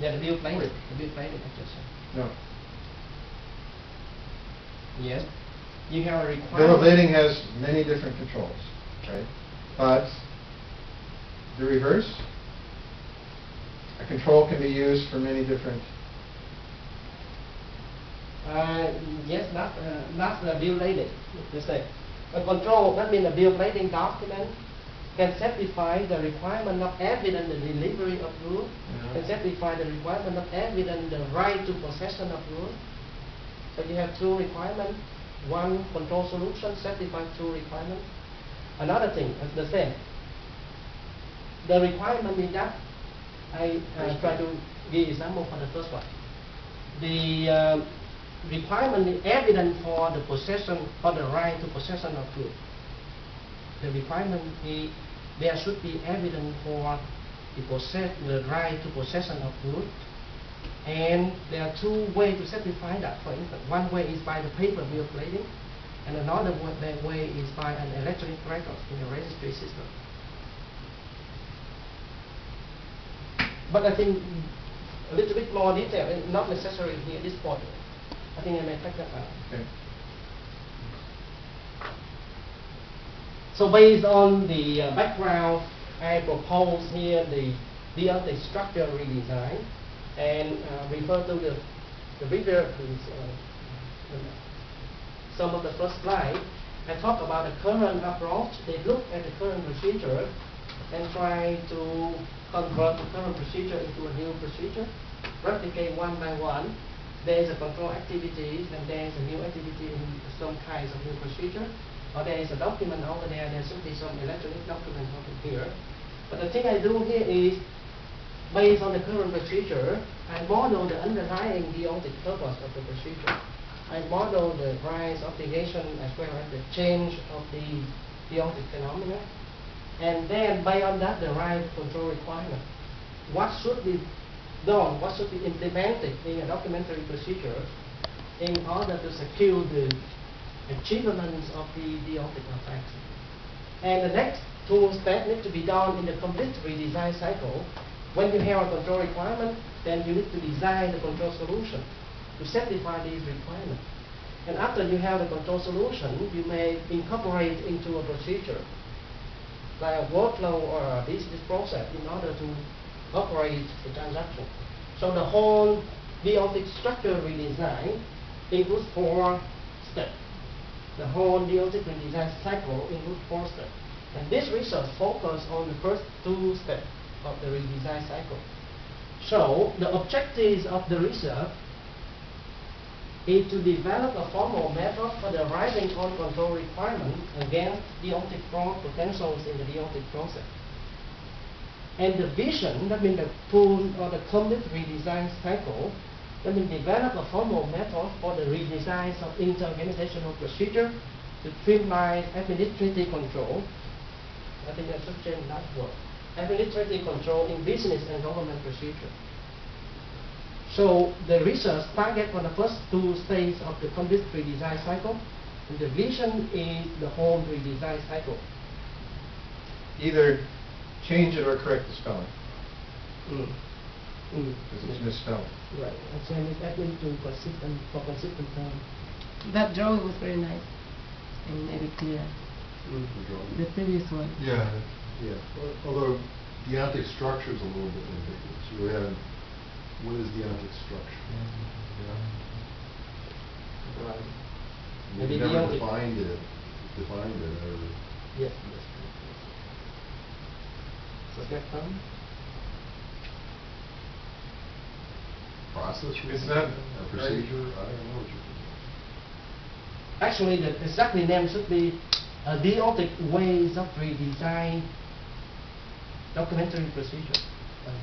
Yeah, the bill plating. The bill plating adjustment. No. Yes. You have a requirement. Bill of lading has many different controls, right? But the reverse, a control can be used for many different. Yes, not the bill lading. You say a control, that means a bill plating document can certify the requirement of evidence the delivery of goods, can certify the requirement of evidence the right to possession of goods. So you have two requirements. One control solution certifies two requirements. Another thing is the same. The requirement is that I try to give example for the first one. The requirement is evidence for the possession or the right to possession of goods. The requirement is there should be evidence for the right to possession of goods. And there are two ways to certify that. For instance, one way is by the paper bill of lading, and another way is by an electronic record in the registry system. But I think a little bit more detail, and not necessary here at this point. I think I may take that out. Okay. So based on the background, I propose here the DLT structure redesign, and refer to the reader some of the first slide. I talk about the current approach. They look at the current procedure and try to convert the current procedure into a new procedure, replicate one by one. There is a control activity, and there is a new activity in some kinds of new procedure. Or there is a document over there, there should be some electronic document over here. But the thing I do here is, based on the current procedure, I model the underlying deontic purpose of the procedure. I model the rights, obligation, as well as the change of the deontic phenomena. And then, based on that, the right control requirement. What should be done, what should be implemented in a documentary procedure in order to secure the achievements of the deontic effects. And the next two steps need to be done in the complete redesign cycle. When you have a control requirement, then you need to design the control solution to certify these requirements. And after you have the control solution, you may incorporate into a procedure, like a workflow or a business process, in order to operate the transaction. So the whole deontic structure redesign includes 4 steps. The whole deontic redesign cycle includes 4 steps. And this research focuses on the first 2 steps of the redesign cycle. So the objectives of the research is to develop a formal method for deriving on control requirements against deontic fraud potentials in the deontic process. And the vision, that means the full or the complete redesign cycle, that means develop a formal method for the redesign of interorganizational procedure to streamline administrative control. I think that's such a nice word. Administrative control in business and government procedure. So the research target on the first 2 stages of the complete redesign cycle, and the vision is the whole redesign cycle. Either change it or correct the spelling. Because it's misspelled. Right. And so it's actually to consistent term. That drawing was very nice and very clear. The previous one. Yeah. Although deontic structure is a little bit ambiguous. You have, what is deontic structure? Right. You Maybe never deontic. defined it. Or Yes. Does that come? process? Is that a procedure? I don't know what you're doing. Actually, the exactly name should be deontic ways of redesign documentary procedure.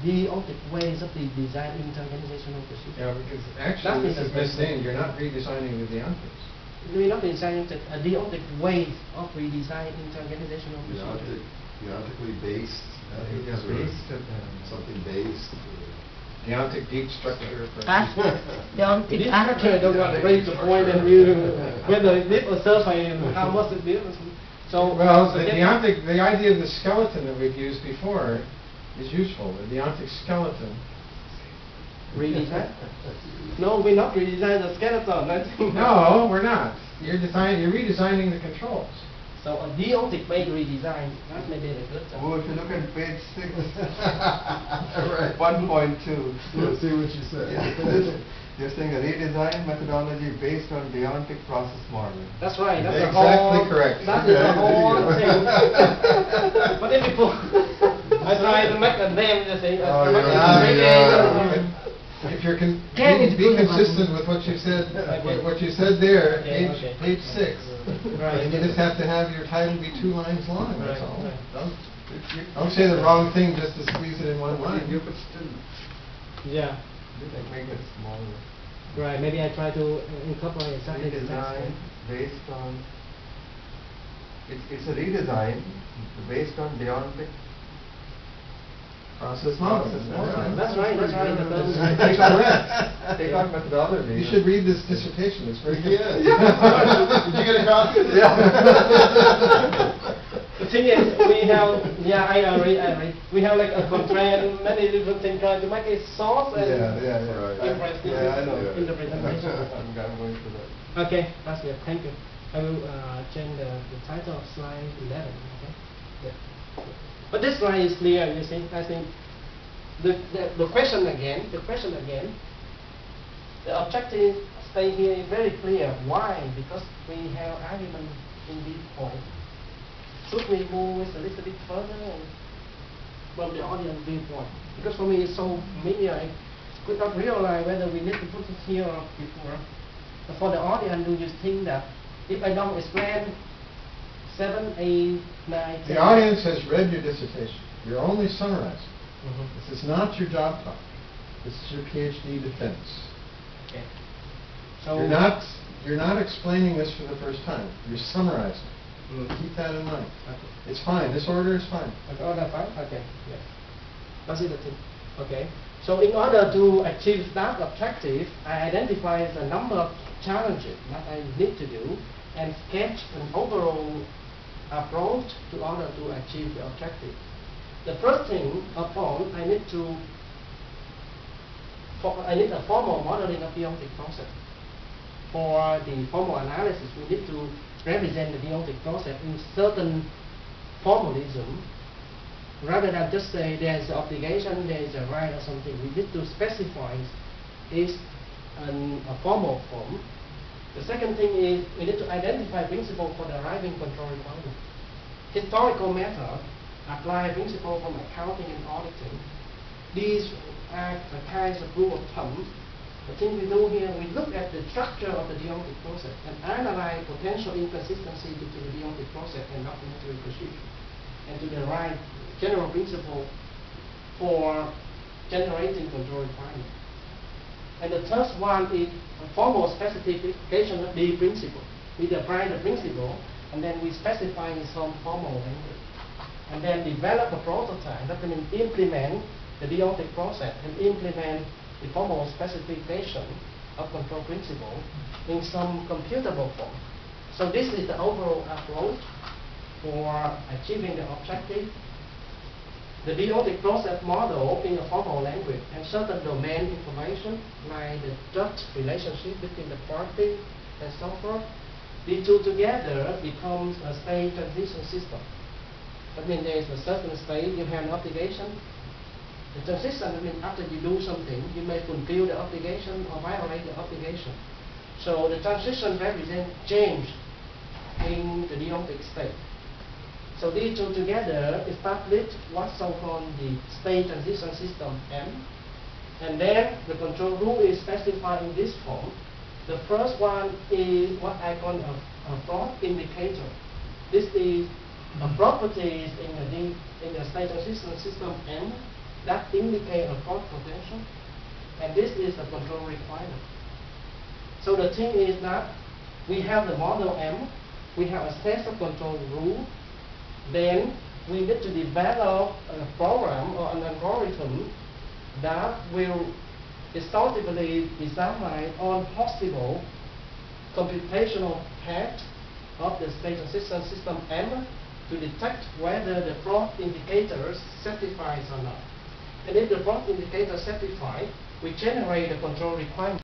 Deontic ways of the design interorganizational procedure. Yeah, because actually this is misnamed. You're not redesigning the deontics. We're not designing deontic ways of redesign interorganizational procedure. Deontically based. Something based. Deontic deep structure. Deontic This structure, I don't want to raise the point and you whether it did or surface, how much it did. So well, the idea of the skeleton that we've used before is useful. The deontic skeleton Redesign? No, we're not redesigning the skeleton. I think. No, we're not. You're redesigning the controls. So a deontic-based redesign, that may be a good term. Oh, if you look at page 6, Right. 1.2. Let's see what you said. Yeah. You're saying a redesign methodology based on deontic process modeling. That's right. That's Exactly the whole. correct. That is the Okay. whole thing. But then before I try to make a name, just say. Oh, make yeah. If you're Can be it be consistent with what you said, Okay. what you said there, Okay, okay. page 6. Right. And you just have to have your title be 2 lines long. That's Right, all. right. Don't say the wrong thing just to squeeze it in one line. You could still Yeah. make it smaller. Right. Maybe I try to incorporate something. Redesign based on, it's a redesign based on deontic Process model. process modeling. That's right. That's right. That does- Take on, take on methodology. You should read this dissertation. It's very good. Yes. Did you get a copy? The thing is, we have, I read. We have like a constraint, many different things trying to make it source and Yeah. Right. interesting Yeah, I know. in the presentation. I'm going through that. Okay, that's good. Thank you. I will change the title of slide 11. Okay. Yeah. But this slide is clear. You see, I think the question again. The objective stay here is very clear. Why? Because we have argument in this point. Should we move a little bit further and from the audience viewpoint? Because for me it's so many, I could not realize whether we need to put it here or before. But for the audience, do you think that if I don't explain 7, 8, 9, 10... The audience has read your dissertation. You're only summarizing. Mhm. This is not your job talk. This is your PhD defense. Okay. So You're not explaining this for the first time. You're summarizing. Mm. Keep that in mind. Okay. It's fine. This order is fine. Okay, oh, that's fine? Okay, yes. That's it, the thing. Okay. So in order to achieve that objective, I identify a number of challenges that I need to do and sketch an overall approach to order to achieve the objective. The first thing upon, I need a formal modeling of the deontic process. For the formal analysis, we need to represent the deontic process in certain formalism, rather than just say there is an obligation, there is a right or something. We need to specify is a formal form. The second thing is we need to identify principles for deriving control requirement. Historical method apply principles from accounting and auditing. These are the kinds of rule of thumb. The thing we do here, we look at the structure of the deontic process and analyze potential inconsistency between the deontic process and documentary procedure, and to derive general principle for generating control requirement. And the third one is a formal specification of the principle. We define the principle and then we specify in some formal language. And then develop a prototype that can implement the deontic process and implement the formal specification of control principle in some computable form. So this is the overall approach for achieving the objective. The deontic process model in a formal language and certain domain information like the Dutch relationship between the party and so forth. These two together becomes a state transition system. That means there is a certain state, you have an obligation. The transition, I mean, after you do something, you may fulfill the obligation or violate the obligation. So the transition represents change in the deontic state. So these two together establish what's so-called the state transition system M. And then the control rule is specified in this form. The first one is what I call a fraud indicator. This is a property in the state transition system M that indicate a fraud potential. And this is a control requirement. So the thing is that we have the model M, we have a set of control rule. Then we need to develop a program or an algorithm that will historically design on possible computational path of the state transition system M to detect whether the fraud indicators satisfies or not. And if the fraud indicators satisfied, we generate the control requirement.